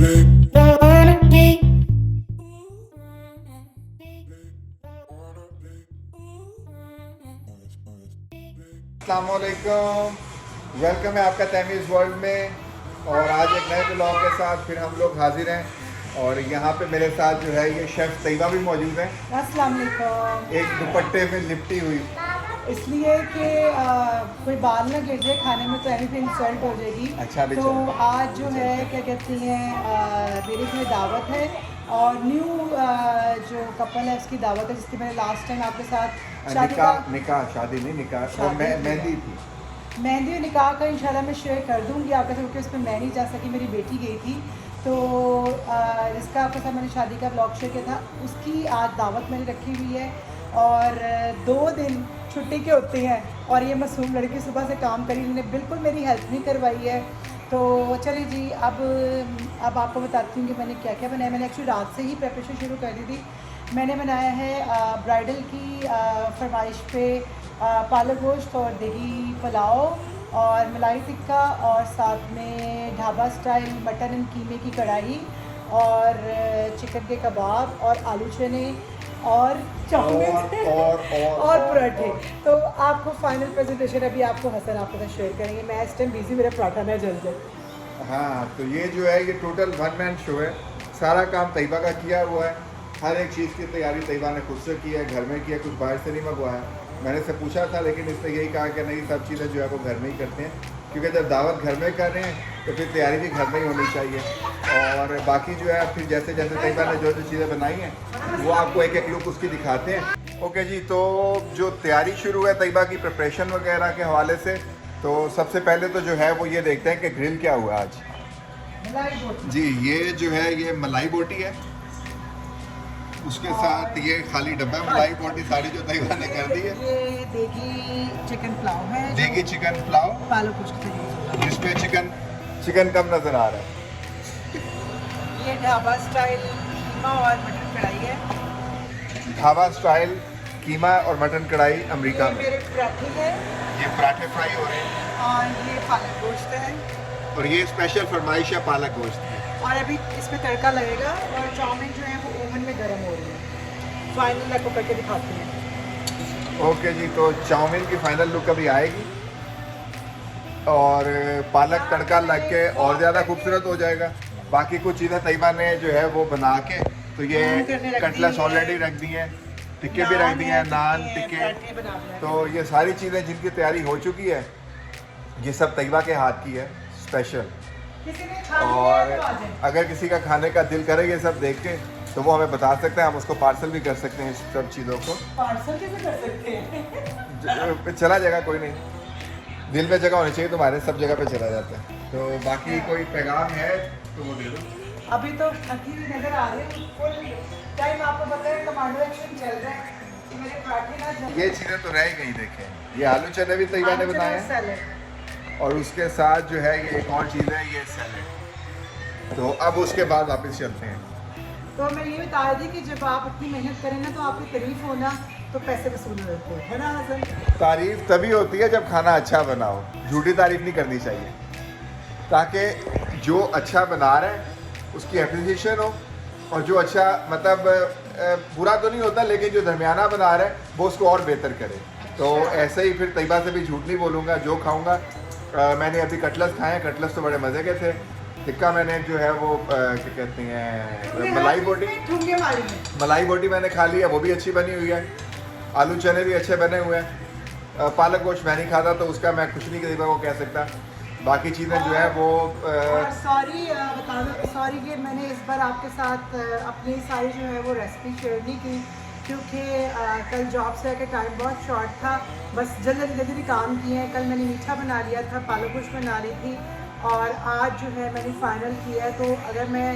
अस्सलामुअलैकुम, वेलकम है आपका तहमीज़ वर्ल्ड में। और आज एक नए ब्लॉग के साथ फिर हम लोग हाजिर हैं। और यहाँ पे मेरे साथ जो है ये शेफ़ तैयबा भी मौजूद हैं। अस्सलाम वालेकुम। एक दुपट्टे में लिपटी हुई, इसलिए कि कोई बाल ना गिर जाए खाने में तो एनीथिंग इंसल्ट हो जाएगी। अच्छा भी तो चल। आज जो है क्या कहती हैं मेरी घर दावत है और न्यू जो कपल है उसकी दावत है जिसकी मैंने लास्ट टाइम आपके साथ शादी का निकाह शादी नहीं निकाह और शादी मेहंदी थी। मेहंदी और निकाह का इंशाल्लाह मैं शेयर कर दूंगी आपके साथ, क्योंकि उसमें मैं नहीं जा सकी, मेरी बेटी गई थी। तो जिसका आपके साथ मैंने शादी का ब्लॉग शेयर किया था उसकी आज दावत मैंने रखी हुई है। और 2 दिन छुट्टी के होते हैं और ये मासूम लड़की सुबह से काम करी, इन्होंने बिल्कुल मेरी हेल्प नहीं करवाई है। तो चलिए जी, अब आपको बताती हूँ कि मैंने क्या क्या बनाया। मैंने एक्चुअली रात से ही प्रिपरेशन शुरू कर दी थी। मैंने बनाया है ब्राइडल की फरमाइश पे पालक गोश्त और देगी पुलाव और मलाई टिक्का और साथ में ढाबा स्टाइल मटन एंड कीमे की कढ़ाई और चिकन के कबाब और आलू चने और चाउमीन और पराठे। तो आपको फाइनल प्रेजेंटेशन अभी आपको हसन आपके साथ शेयर करेंगे। मैं इस टाइम बिजी, मेरा पराठा ना जल जाए। हाँ, तो ये जो है ये टोटल वन मैन शो है। सारा काम तैयबा का किया हुआ है। हर एक चीज़ की तैयारी तैयबा ने खुद से की है, घर में किया, कुछ बाहर से नहीं मंगवाया। मैंने इससे पूछा था लेकिन इसने यही कहा कि नहीं, सब चीज़ें जो है वो घर में ही करते हैं, क्योंकि जब दावत घर में कर रहे हैं तो फिर तैयारी भी घर में ही होनी चाहिए। और बाकी जो है फिर जैसे जैसे तैयबा ने जो जो चीज़ें बनाई हैं वो आपको एक एक लुक उसकी दिखाते हैं। ओके जी, तो जो तैयारी शुरू है तैयबा की प्रिपरेशन वगैरह के हवाले से, तो सबसे पहले तो जो है वो ये देखते हैं कि ग्रिल क्या हुआ आज। जी, ये जो है ये मलाई बोटी है, उसके साथ ये खाली डब्बा मलाई बोटी सारी जो तैयबा ने कर दी है। ये देगी चिकन पुलाव है, देगी चिकन पुलाव पालक गोश्त से यूज़ जिसमें चिकन कम नज़र आ रहा है। ये ढाबा स्टाइल कीमा और मटन कढ़ाई है। ढाबा स्टाइल कीमा और मटन कढ़ाई अमेरिका ये में। मेरे पराठे है ये पराठे फ्राई हो रहे हैं और ये पालक गोश्त है और ये स्पेशल फरमाइश है पालक गोश्त की। और अभी इसमें तड़का लगेगा और चाउमीन जो है वो ओवन में गर्म हो रही है। फाइनल आपको करके दिखाती हैं। ओके जी, तो चाउमीन की फाइनल लुक अभी आएगी और पालक तड़का लग के और ज़्यादा खूबसूरत हो जाएगा। बाकी कुछ चीज़ें तैयबा ने जो है वो बना के, तो ये कटलेट्स ऑलरेडी रख दी हैं, टिक्के भी रख दिए हैं, नान टिक्के। तो ये सारी चीज़ें जिनकी तैयारी हो चुकी है, ये सब तैयबा के हाथ की है स्पेशल। और अगर किसी का खाने का दिल करे ये सब देख के तो वो हमें बता सकते हैं, हम उसको पार्सल भी कर सकते हैं। इस सब चीज़ों को पार्सल कैसे कर सकते हैं? चला जाएगा, कोई नहीं, दिल में जगह होनी चाहिए तुम्हारे, सब जगह पे चला जाता है। तो बाकी कोई पैगाम है तो वो दे दो। अभी तो थकी हुई नजर आ रही है, फुल टाइम आपको पता है कमांडो एक्शन चल रहा है। मेरे पराठे ना जल ये चीज़ें तो रह गई। देखें, ये आलू चने भी तैयबा ने बनाए हैं सैलेड और उसके साथ जो है ये एक और चीज़ है, ये सैलेड। तो अब उसके बाद वापस चलते हैं। तो मैं ये बता रही थी कि जब आप इतनी मेहनत करें ना तो आपकी तारीफ होना तो पैसे वसूल होते हैं, है ना हसन? तारीफ तभी होती है जब खाना अच्छा बना हो, झूठी तारीफ नहीं करनी चाहिए, ताकि जो अच्छा बना रहा है उसकी एप्रिसिएशन हो और जो अच्छा मतलब बुरा तो नहीं होता लेकिन जो दरमियाना बना रहा है वो उसको और बेहतर करे। तो ऐसे ही फिर तैयबा से भी झूठ नहीं बोलूँगा, जो खाऊँगा। मैंने अभी कटलेट्स खाए हैं, कटलेट्स तो बड़े मज़े के थे। टिक्का मैंने जो है वो क्या कहते हैं मलाई बोटी मैंने खा ली है, वो भी अच्छी बनी हुई है। आलू चने भी अच्छे बने हुए हैं। पालक गोश्त मैं नहीं खाता तो उसका मैं कुछ नहीं तैयबा को कह सकता। बाकी चीज़ें जो है वो सॉरी बता दो, सॉरी कि मैंने इस बार आपके साथ अपनी सारी जो है वो रेसिपी शेयर नहीं की, क्योंकि कल जॉब से आके टाइम बहुत शॉर्ट था, बस जल्दी जल्दी काम किए हैं। कल मैंने मीठा बना लिया था, पालक गोश्त बना रही थी और आज जो है मैंने फाइनल किया है। तो अगर मैं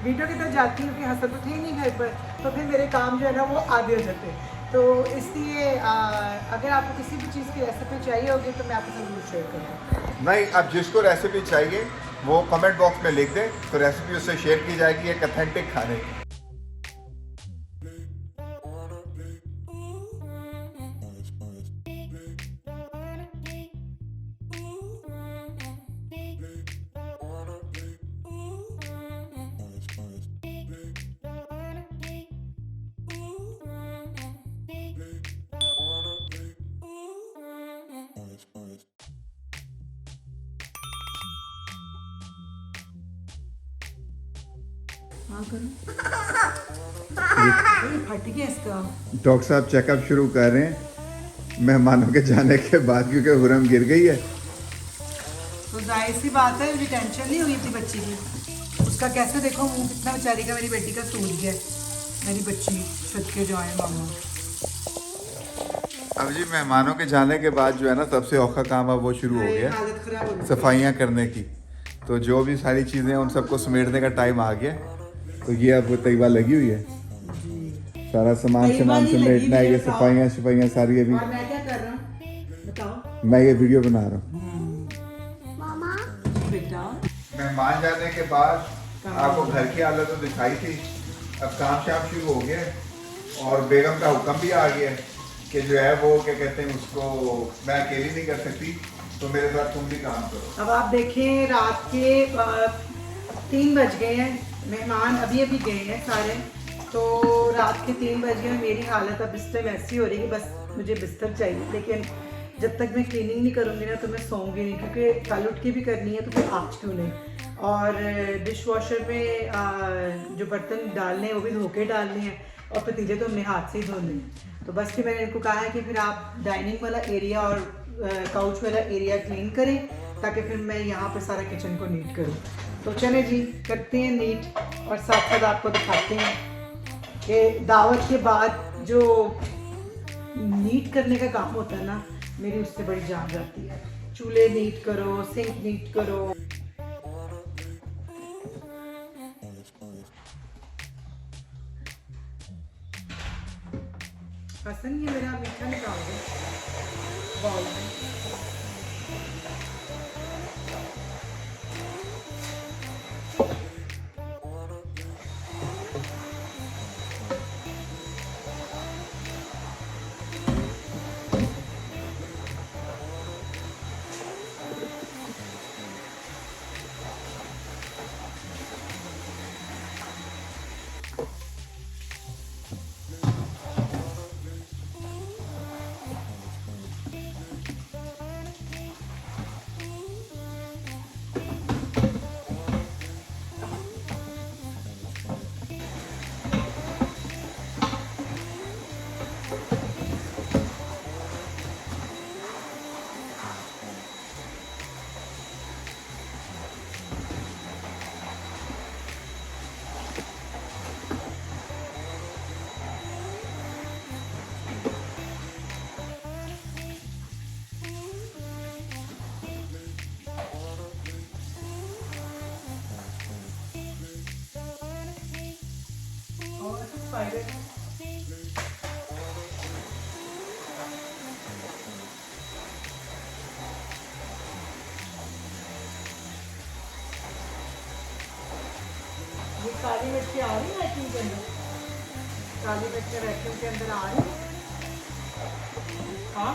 वीडियो की तरफ जाती हूँ कि हसन तो थे नहीं घर पर, तो फिर मेरे काम जो है ना वो आगे हो जाते हैं। तो इसलिए अगर आपको किसी भी चीज़ की रेसिपी चाहिए होगी तो मैं आपके साथ जरूर शेयर करूँगी। नहीं, अब जिसको रेसिपी चाहिए वो कमेंट बॉक्स में लिख दे तो रेसिपी उससे शेयर की जाएगी एक ऑथेंटिक खाने की। हाँ करो। ये फट गया इसका। डॉक्टर साहब चेकअप शुरू कर रहे हैं मेहमानों के जाने के बाद, क्योंकि हुरम गिर गई है। तो जाहिर सी बात है, मुझे टेंशन नहीं हुई थी बच्ची की। उसका कैसे देखो मुंह कितना बेचारी का, मेरी बेटी का सूज गया। मेरी बच्ची छत के जो आए मामा। अब जी मेहमानों के जाने के बाद जो है ना, सबसे औखा काम अब वो शुरू हो गया, हालत खराब हो गई। सफाइयाँ करने की। तो जो भी सारी चीज़ें हैं उन सबको समेटने का टाइम आ गया। तो ये अब तैयबा लगी हुई है, सारा सामान तैयबा ही लगी समेटना है, हुई ये है, सफाइयाँ सारी अभी। और मैं क्या कर रहा हूँ बताओ। मैं ये वीडियो बना रहा हूँ। बेटा मेहमान जाने के बाद आपको घर की हालत तो दिखाई थी, अब काम शाम शुरू हो गया और बेगम का हुक्म भी आ गया कि जो है वो क्या कहते हैं उसको, मैं अकेली नहीं कर सकती तो मेरे साथ तुम भी काम करो। अब आप देखें रात के 3 बज गए हैं, मेहमान अभी अभी गए हैं सारे। तो रात के 3 बज गए, मेरी हालत अब इस टाइम ऐसी हो रही है कि बस मुझे बिस्तर चाहिए। लेकिन जब तक मैं क्लीनिंग नहीं करूँगी ना तो मैं सोऊंगी नहीं, क्योंकि कल उठ के भी करनी है तो फिर आज क्यों नहीं। और डिश वॉशर में जो बर्तन डालने हैं वो भी धो के डालने हैं, और पतीले तो हमने हाथ से ही धोने हैं। तो बस फिर मैंने इनको कहा है कि फिर आप डाइनिंग वाला एरिया और काउच वाला एरिया क्लीन करें, ताकि फिर मैं यहाँ पर सारा किचन को नीट करूँ। तो चले जी करते हैं नीट, और साथ साथ आपको दिखाते हैं कि दावत के बाद जो नीट करने का काम होता है ना, मेरी उससे बड़ी जान जाती है। चूल्हे नीट करो, सिंक नीट करो। हसन ये मेरा मीठा निकाल दो बाउल में। spider. ये काली मिर्ची आ रही है वैक्यूम के अंदर, काली मिर्ची वैक्यूम के अंदर आ रही है। हाँ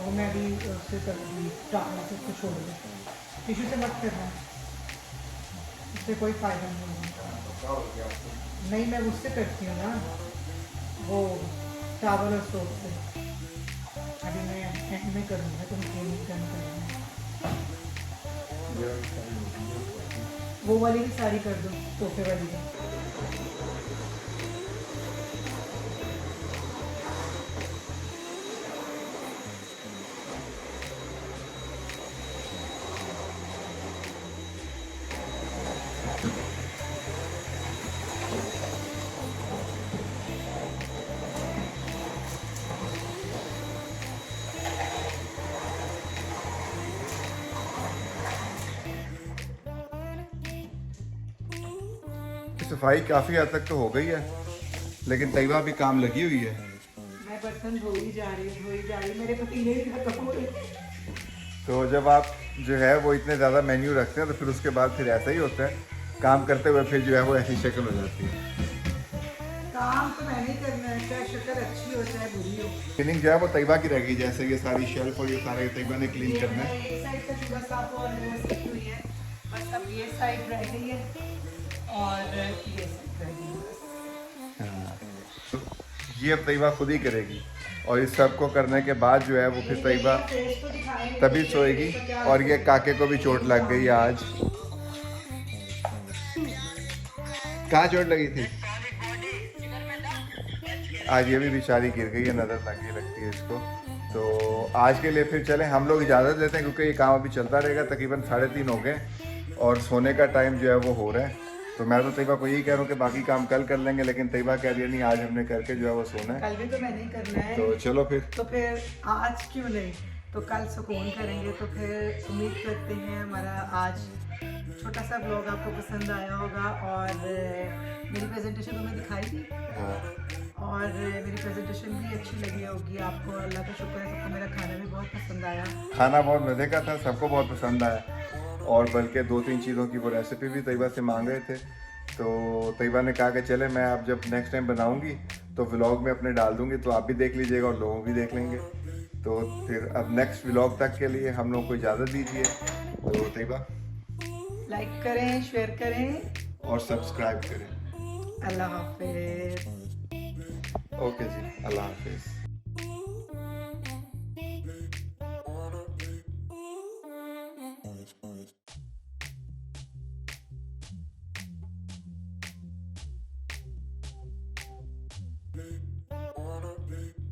मैं भी उससे करूँगी, टाकने से उसको छोड़ दूँ, टिश्यू से मत करना, इससे कोई फ़ायदा नहीं होगा। नहीं मैं उससे करती हूँ ना, वो चावल और सोप से। अभी मैं एंड में करूँगा, तुम क्लीनिंग करना, वो वाली भी सारी कर दो, सोफे वाली भी। सफाई काफ़ी हद तक तो हो गई है, लेकिन तैयबा भी काम लगी हुई है। मैं बर्तन धोई जा रही, मेरे पतीले भी खत्म हो रहे। तो जब आप जो है वो इतने ज़्यादा मेन्यू रखते हैं तो फिर उसके बाद फिर ऐसा ही होता है, काम करते हुए फिर जो है वो ऐसी शक्ल हो जाती है। काम तो मैंने ही करना है, चाहे शक्ल अच्छी हो चाहे बुरी हो। क्लीनिंग जो है वो तैयबा की रहेगी, जैसे ये सारी शेल्फ और ये सारे तैयबा ने क्लीन करना है। एक साइड का चूल्हा साफ और व्यवस्थित हुई है, बस अब ये साइड रह गई है और ये साइड रह गई है बस। तो ये अब तैयबा खुद ही करेगी, और इस सब को करने के बाद जो है वो फिर तैयबा फेस तो दिखाएंगे तभी सोएगी। और ये काके को भी चोट लग गई है आज। कहाँ चोट लगी थी? आज ये भी बेचारी गिर गई है, नज़र लगी लगती है इसको। तो आज के लिए फिर चलें, हम लोग इजाज़त लेते हैं क्योंकि ये काम अभी चलता रहेगा। तकरीबन 3:30 हो गए और सोने का टाइम जो है वो हो रहा है। तो मैं तो तैयबा को यही कह रहा हूँ कि बाकी काम कल कर लेंगे, लेकिन तैयबा कह रही है नहीं, आज हमने करके जो है वो सोना है। कल भी तो मैंने ही करना है, तो चलो फिर। तो फिर आज क्यों नहीं, तो कल सुकून करेंगे। तो फिर उम्मीद करते हैं हमारा आज छोटा सा ब्लॉग आपको पसंद आया होगा, और मेरी प्रेजेंटेशन तुम्हें दिखाई थी हाँ, और मेरी प्रेजेंटेशन भी अच्छी लगी होगी आपको। अल्लाह का शुक्र है, सबको मेरा खाना भी बहुत पसंद आया। खाना बहुत मज़े का था, सबको बहुत पसंद आया, और बल्कि 2-3 चीज़ों की वो रेसिपी भी तैयबा से मांग रहे थे। तो तैयबा ने कहा कि चले, मैं अब जब नेक्स्ट टाइम बनाऊंगी तो व्लॉग में अपने डाल दूंगी, तो आप भी देख लीजिएगा और लोग भी देख लेंगे। तो फिर अब नेक्स्ट व्लॉग तक के लिए हम लोग को इजाज़त दीजिए। तो तैयबा लाइक करें, शेयर करें और सब्सक्राइब करें। अल्लाह हाफिज़। ओके जी, अल्लाह हाफिज़।